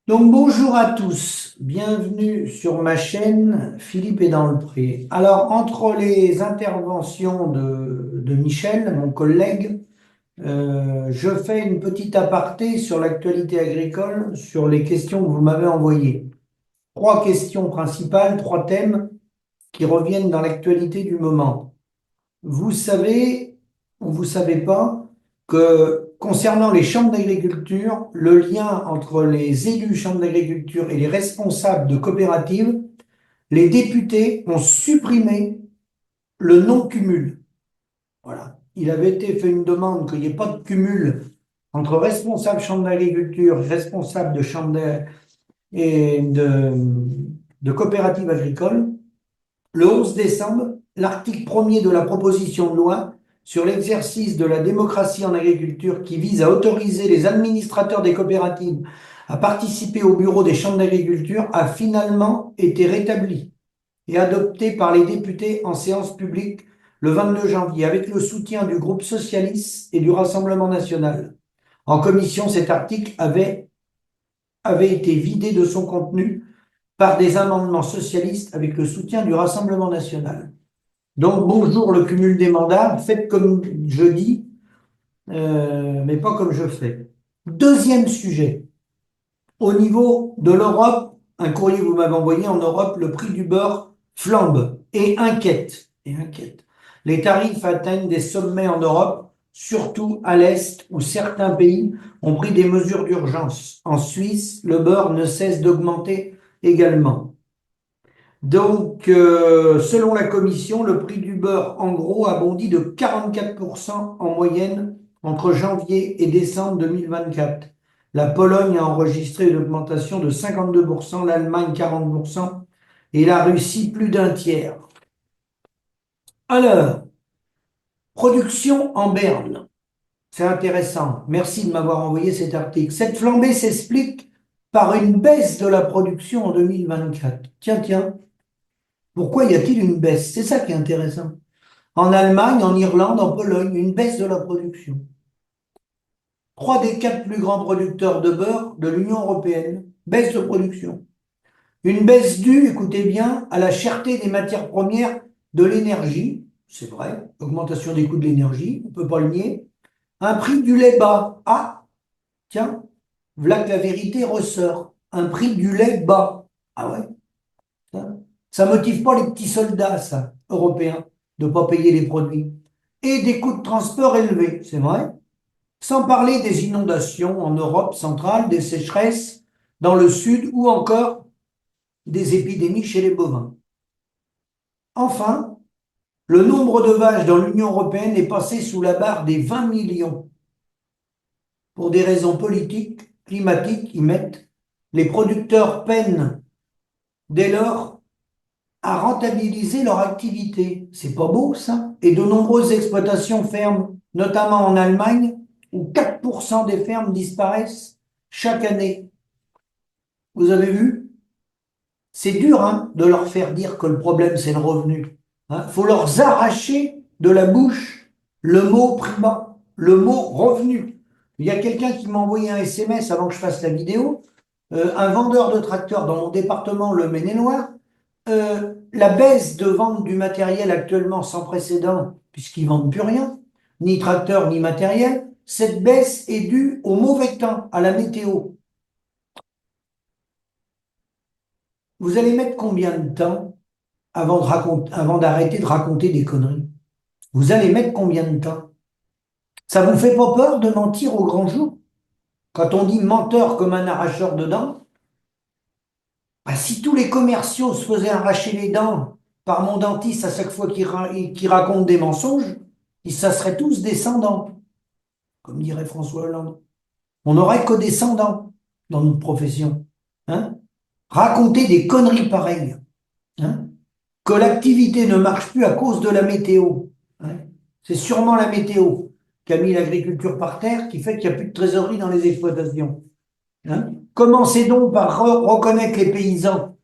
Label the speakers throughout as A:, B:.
A: Donc bonjour à tous, bienvenue sur ma chaîne Philippe est dans le pré. Alors entre les interventions de Michel, mon collègue, je fais une petite aparté sur l'actualité agricole, sur les questions que vous m'avez envoyées. Trois questions principales, trois thèmes qui reviennent dans l'actualité du moment. Vous savez, ou vous savez pas, que concernant les chambres d'agriculture, le lien entre les élus chambres d'agriculture et les responsables de coopératives, les députés ont supprimé le non-cumul. Voilà. Il avait été fait une demande qu'il n'y ait pas de cumul entre responsables chambre d'agriculture et responsables de et de coopératives agricoles. Le 11 décembre, l'article premier de la proposition de loi sur l'exercice de la démocratie en agriculture qui vise à autoriser les administrateurs des coopératives à participer au bureau des chambres d'agriculture a finalement été rétabli et adopté par les députés en séance publique le 22 janvier avec le soutien du groupe socialiste et du Rassemblement national. En commission, cet article avait été vidé de son contenu par des amendements socialistes avec le soutien du Rassemblement national. Donc, bonjour le cumul des mandats, faites comme je dis, mais pas comme je fais. Deuxième sujet, au niveau de l'Europe, un courrier que vous m'avez envoyé en Europe, le prix du beurre flambe et inquiète. Et inquiète. Les tarifs atteignent des sommets en Europe, surtout à l'Est, où certains pays ont pris des mesures d'urgence. En Suisse, le beurre ne cesse d'augmenter également. Donc, selon la commission, le prix du beurre, en gros, a bondi de 44% en moyenne entre janvier et décembre 2024. La Pologne a enregistré une augmentation de 52%, l'Allemagne 40% et la Russie plus d'un tiers. Alors, production en berne. C'est intéressant. Merci de m'avoir envoyé cet article. Cette flambée s'explique par une baisse de la production en 2024. Tiens, tiens. Pourquoi y a-t-il une baisse? C'est ça qui est intéressant. En Allemagne, en Irlande, en Pologne, une baisse de la production. Trois des quatre plus grands producteurs de beurre de l'Union européenne, baisse de production. Une baisse due, écoutez bien, à la cherté des matières premières de l'énergie, c'est vrai, augmentation des coûts de l'énergie, on ne peut pas le nier. Un prix du lait bas. Ah, tiens, voilà que la vérité ressort. Un prix du lait bas. Ah ouais, ça motive pas les petits soldats, ça, européens, de ne pas payer les produits. Et des coûts de transport élevés, c'est vrai. Sans parler des inondations en Europe centrale, des sécheresses dans le sud ou encore des épidémies chez les bovins. Enfin, le nombre de vaches dans l'Union européenne est passé sous la barre des 20 millions. Pour des raisons politiques, climatiques, ils mettent. Les producteurs peinent dès lors à rentabiliser leur activité. C'est pas beau, ça? Et de nombreuses exploitations ferment, notamment en Allemagne, où 4% des fermes disparaissent chaque année. Vous avez vu? C'est dur, hein, de leur faire dire que le problème, c'est le revenu. Il faut leur arracher de la bouche le mot primat, le mot revenu. Il y a quelqu'un qui m'a envoyé un SMS avant que je fasse la vidéo, un vendeur de tracteurs dans mon département, le Maine-et-Loire. La baisse de vente du matériel actuellement sans précédent, puisqu'ils ne vendent plus rien, ni tracteur, ni matériel, cette baisse est due au mauvais temps, à la météo. Vous allez mettre combien de temps avant d'arrêter de raconter des conneries? Vous allez mettre combien de temps? Ça vous fait pas peur de mentir au grand jour? Quand on dit menteur comme un arracheur de dents, bah, si tous les commerciaux se faisaient arracher les dents par mon dentiste à chaque fois qu'il raconte des mensonges, ça serait tous descendants, comme dirait François Hollande. On n'aurait que descendants dans notre profession. Hein? Raconter des conneries pareilles. Hein? Que l'activité ne marche plus à cause de la météo. Hein. C'est sûrement la météo qui a mis l'agriculture par terre, qui fait qu'il n'y a plus de trésorerie dans les exploitations. Hein. Commencez donc par reconnaître les paysans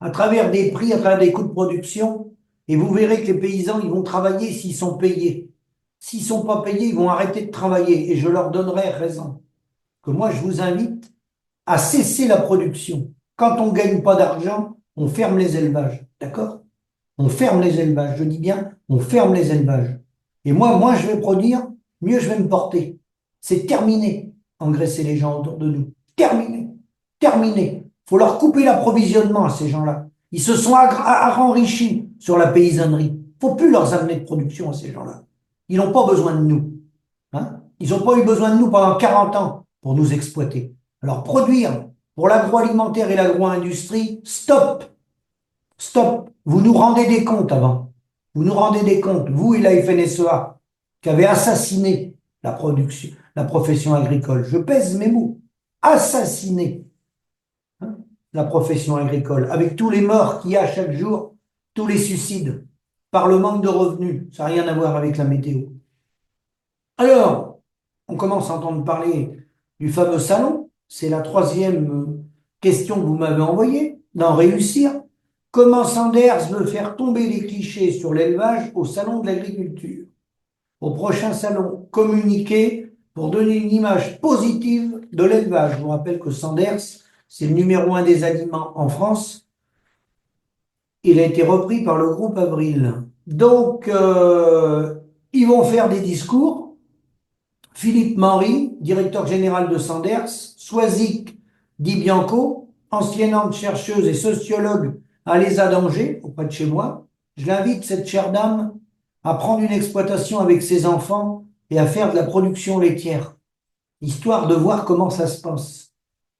A: à travers des prix, à travers des coûts de production, et vous verrez que les paysans, ils vont travailler s'ils sont payés. S'ils ne sont pas payés, ils vont arrêter de travailler, et je leur donnerai raison. Que moi, je vous invite à cesser la production. Quand on ne gagne pas d'argent, on ferme les élevages. D'accord? On ferme les élevages. Je dis bien, on ferme les élevages. Et moi, moins je vais produire, mieux je vais me porter. C'est terminé, engraisser les gens autour de nous. Terminé. Terminé. Il faut leur couper l'approvisionnement à ces gens-là. Ils se sont enrichis sur la paysannerie. Il ne faut plus leur amener de production à ces gens-là. Ils n'ont pas besoin de nous. Hein? Ils n'ont pas eu besoin de nous pendant 40 ans pour nous exploiter. Alors produire pour l'agroalimentaire et l'agro-industrie, stop, stop. Vous nous rendez des comptes avant. Vous nous rendez des comptes, vous et la FNSEA, qui avez assassiné la production, la profession agricole. Je pèse mes mots. Assassiné, hein, la profession agricole, avec tous les morts qu'il y a chaque jour, tous les suicides, par le manque de revenus. Ça n'a rien à voir avec la météo. Alors, on commence à entendre parler du fameux salon. C'est la troisième question que vous m'avez envoyée, d'en réussir. Comment Sanders veut faire tomber les clichés sur l'élevage au salon de l'agriculture? Au prochain salon, communiquer pour donner une image positive de l'élevage. Je vous rappelle que Sanders, c'est le numéro 1 des aliments en France. Il a été repris par le groupe Avril. Donc, ils vont faire des discours. Philippe Manry, directeur général de Sanders, Soisic Di Bianco, ancienne chercheuse et sociologue à l'ESA d'Angers, auprès de chez moi. Je l'invite, cette chère dame, à prendre une exploitation avec ses enfants et à faire de la production laitière, histoire de voir comment ça se passe.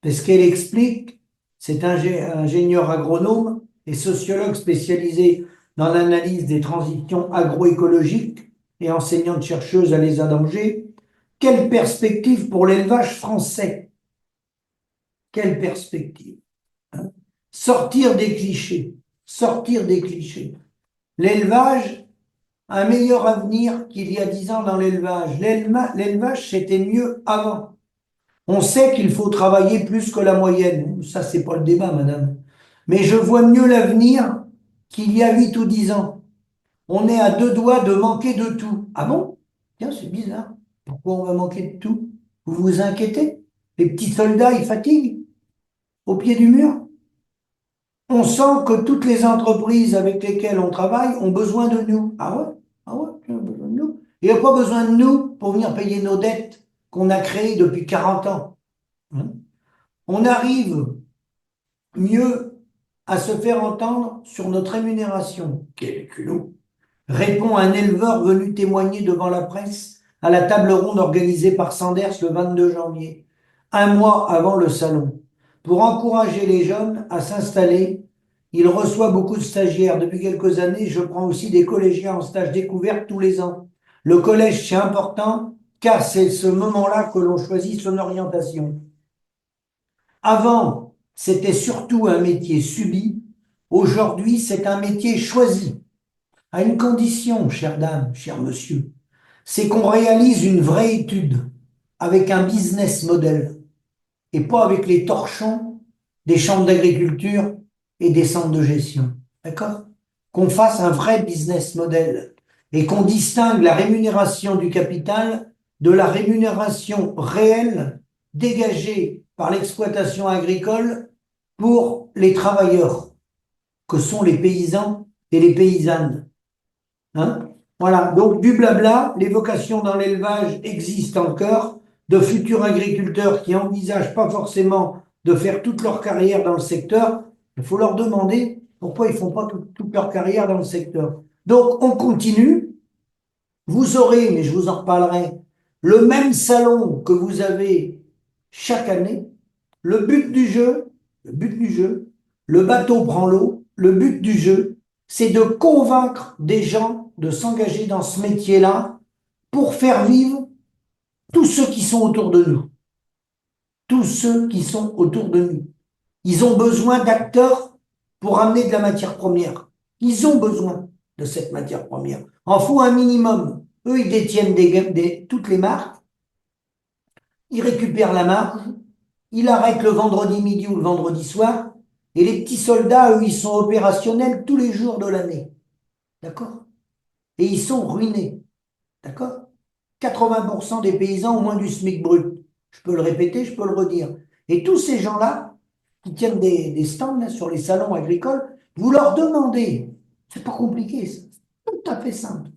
A: Parce qu'elle explique, c'est ingénieur agronome et sociologue spécialisé dans l'analyse des transitions agroécologiques et enseignante-chercheuse à l'ESA d'Angers. Quelle perspective pour l'élevage français? Quelle perspective, hein? Sortir des clichés, sortir des clichés. L'élevage a un meilleur avenir qu'il y a 10 ans dans l'élevage. L'élevage, c'était mieux avant. On sait qu'il faut travailler plus que la moyenne. Ça, c'est pas le débat, madame. Mais je vois mieux l'avenir qu'il y a 8 ou 10 ans. On est à deux doigts de manquer de tout. Ah bon? Tiens, c'est bizarre. Pourquoi on va manquer de tout? Vous vous inquiétez? Les petits soldats, ils fatiguent au pied du mur. On sent que toutes les entreprises avec lesquelles on travaille ont besoin de nous. Ah ouais? Ah ouais, ils ont besoin de nous. Il n'y a pas besoin de nous pour venir payer nos dettes qu'on a créées depuis 40 ans. Hein. On arrive mieux à se faire entendre sur notre rémunération. Quel culot! Répond un éleveur venu témoigner devant la presse à la table ronde organisée par Sanders le 22 janvier, un mois avant le salon. Pour encourager les jeunes à s'installer, il reçoit beaucoup de stagiaires. Depuis quelques années, je prends aussi des collégiens en stage découverte tous les ans. Le collège, c'est important car c'est ce moment-là que l'on choisit son orientation. Avant, c'était surtout un métier subi. Aujourd'hui, c'est un métier choisi. À une condition, chère dame, cher monsieur, c'est qu'on réalise une vraie étude avec un business model et pas avec les torchons des chambres d'agriculture et des centres de gestion. D'accord? Qu'on fasse un vrai business model et qu'on distingue la rémunération du capital de la rémunération réelle dégagée par l'exploitation agricole pour les travailleurs, que sont les paysans et les paysannes. Hein? Voilà, donc du blabla, les vocations dans l'élevage existent encore, de futurs agriculteurs qui envisagent pas forcément de faire toute leur carrière dans le secteur, il faut leur demander pourquoi ils font pas toute leur carrière dans le secteur. Donc on continue, vous aurez, mais je vous en reparlerai, le même salon que vous avez chaque année. Le but du jeu, le bateau prend l'eau, le but du jeu, c'est de convaincre des gens de s'engager dans ce métier-là pour faire vivre tous ceux qui sont autour de nous. Tous ceux qui sont autour de nous. Ils ont besoin d'acteurs pour amener de la matière première. Ils ont besoin de cette matière première. En faut un minimum. Eux, ils détiennent toutes les marques. Ils récupèrent la marge. Ils arrêtent le vendredi midi ou le vendredi soir. Et les petits soldats, eux, ils sont opérationnels tous les jours de l'année. D'accord? Et ils sont ruinés. D'accord? 80% des paysans ont moins du SMIC brut. Je peux le répéter, je peux le redire. Et tous ces gens-là, qui tiennent des stands là, sur les salons agricoles, vous leur demandez, c'est pas compliqué, c'est tout à fait simple,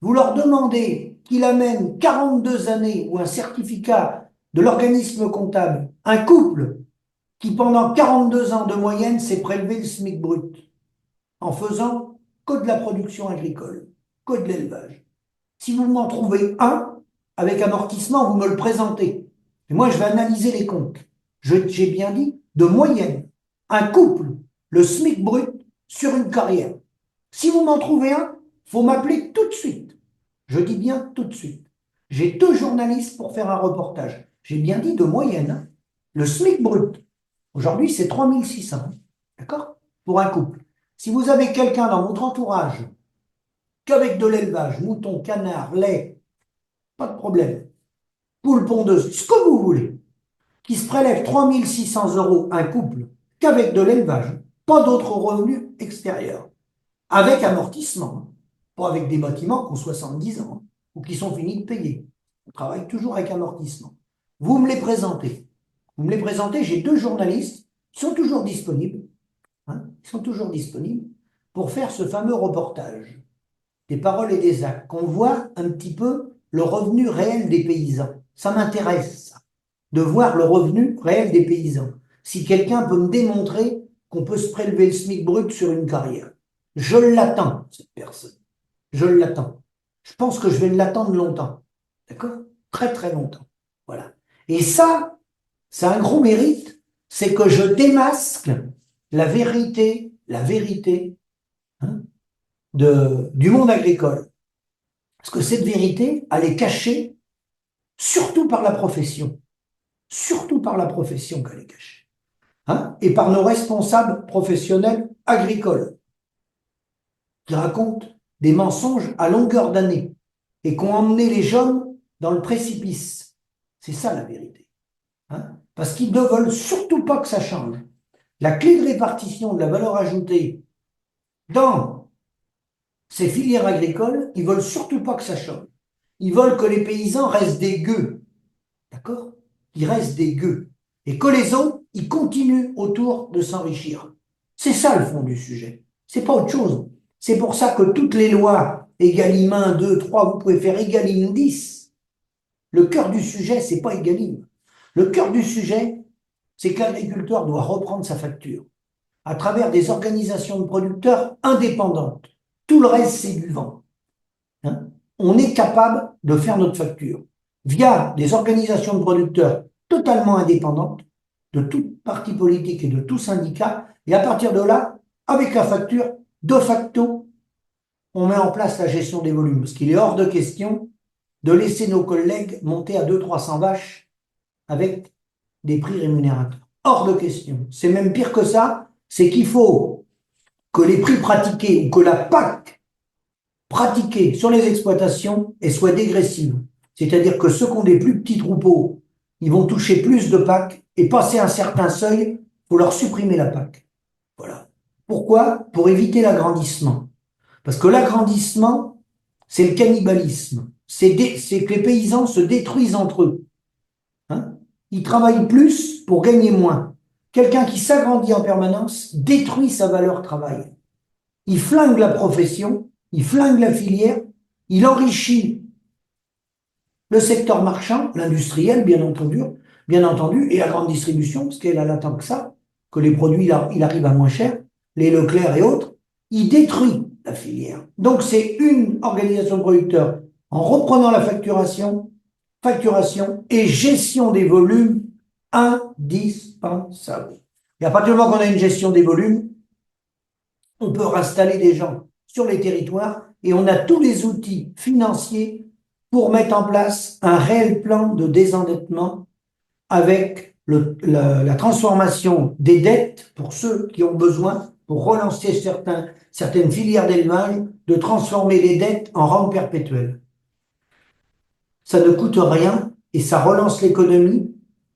A: vous leur demandez qu'il amène 42 années ou un certificat de l'organisme comptable, un couple qui pendant 42 ans de moyenne s'est prélevé le SMIC brut en faisant que de la production agricole, que de l'élevage. Si vous m'en trouvez un, avec amortissement, vous me le présentez. Et moi, je vais analyser les comptes. J'ai bien dit de moyenne. Un couple, le SMIC brut sur une carrière. Si vous m'en trouvez un, faut m'appeler tout de suite. Je dis bien tout de suite. J'ai 2 journalistes pour faire un reportage. J'ai bien dit de moyenne, hein. Le SMIC brut, aujourd'hui, c'est 3600. D'accord? Pour un couple. Si vous avez quelqu'un dans votre entourage qu'avec de l'élevage, moutons, canards, lait, pas de problème, poule pondeuse, ce que vous voulez, qui se prélève 3600 € un couple qu'avec de l'élevage, pas d'autres revenus extérieurs, avec amortissement, hein. Pas avec des bâtiments qui ont 70 ans, hein, ou qui sont finis de payer. On travaille toujours avec amortissement. Vous me les présentez. Vous me les présentez, j'ai 2 journalistes, qui sont toujours disponibles, hein, ils sont toujours disponibles pour faire ce fameux reportage des paroles et des actes, qu'on voit un petit peu le revenu réel des paysans. Ça m'intéresse, de voir le revenu réel des paysans. Si quelqu'un peut me démontrer qu'on peut se prélever le SMIC brut sur une carrière, je l'attends, cette personne. Je l'attends. Je pense que je vais l'attendre longtemps. D'accord? Très très longtemps. Voilà. Et ça, c'est un gros mérite, c'est que je démasque la vérité, hein, du monde agricole. Parce que cette vérité, elle est cachée surtout par la profession. Surtout par la profession qu'elle est cachée. Hein, et par nos responsables professionnels agricoles, qui racontent des mensonges à longueur d'année et qui ont emmené les jeunes dans le précipice. C'est ça la vérité. Hein, parce qu'ils ne veulent surtout pas que ça change. La clé de répartition de la valeur ajoutée dans ces filières agricoles, ils veulent surtout pas que ça change. Ils veulent que les paysans restent des gueux. D'accord? Ils restent des gueux. Et que les autres, ils continuent autour de s'enrichir. C'est ça le fond du sujet. C'est pas autre chose. C'est pour ça que toutes les lois, Egalim 1, 2, 3, vous pouvez faire Egalim 10. Le cœur du sujet, c'est pas Egalim. Le cœur du sujet, c'est que l'agriculteur doit reprendre sa facture à travers des organisations de producteurs indépendantes. Tout le reste, c'est du vent. Hein, on est capable de faire notre facture via des organisations de producteurs totalement indépendantes de tout parti politique et de tout syndicat. Et à partir de là, avec la facture, de facto, on met en place la gestion des volumes. Parce qu'il est hors de question de laisser nos collègues monter à 200-300 vaches avec des prix rémunérateurs. Hors de question. C'est même pire que ça, c'est qu'il faut que les prix pratiqués ou que la PAC pratiquée sur les exploitations soit dégressive. C'est-à-dire que ceux qui ont des plus petits troupeaux, ils vont toucher plus de PAC et passer un certain seuil, il faut leur supprimer la PAC. Voilà. Pourquoi? Pour éviter l'agrandissement. Parce que l'agrandissement, c'est le cannibalisme. C'est que les paysans se détruisent entre eux. Hein, ils travaillent plus pour gagner moins. Quelqu'un qui s'agrandit en permanence détruit sa valeur travail. Il flingue la profession, il flingue la filière, il enrichit le secteur marchand, l'industriel bien entendu, et la grande distribution, parce qu'elle a tant que ça, que les produits il arrivent à moins cher, les Leclerc et autres, il détruit la filière. Donc c'est une organisation de producteurs en reprenant la facturation et gestion des volumes indispensable. Et à partir du moment qu'on a une gestion des volumes, on peut installer des gens sur les territoires et on a tous les outils financiers pour mettre en place un réel plan de désendettement avec la transformation des dettes pour ceux qui ont besoin, pour relancer certaines filières d'élevage, de transformer les dettes en rente perpétuelle. Ça ne coûte rien et ça relance l'économie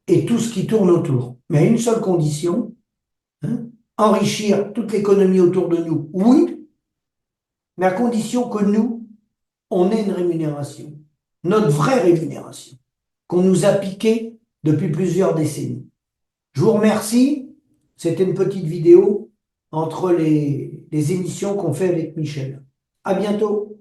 A: et tout ce qui tourne autour. Mais à une seule condition, hein, enrichir toute l'économie autour de nous, oui, mais à condition que nous, on ait une rémunération, notre vraie rémunération, qu'on nous a piquée depuis plusieurs décennies. Je vous remercie. C'était une petite vidéo entre les émissions qu'on fait avec Michel. À bientôt.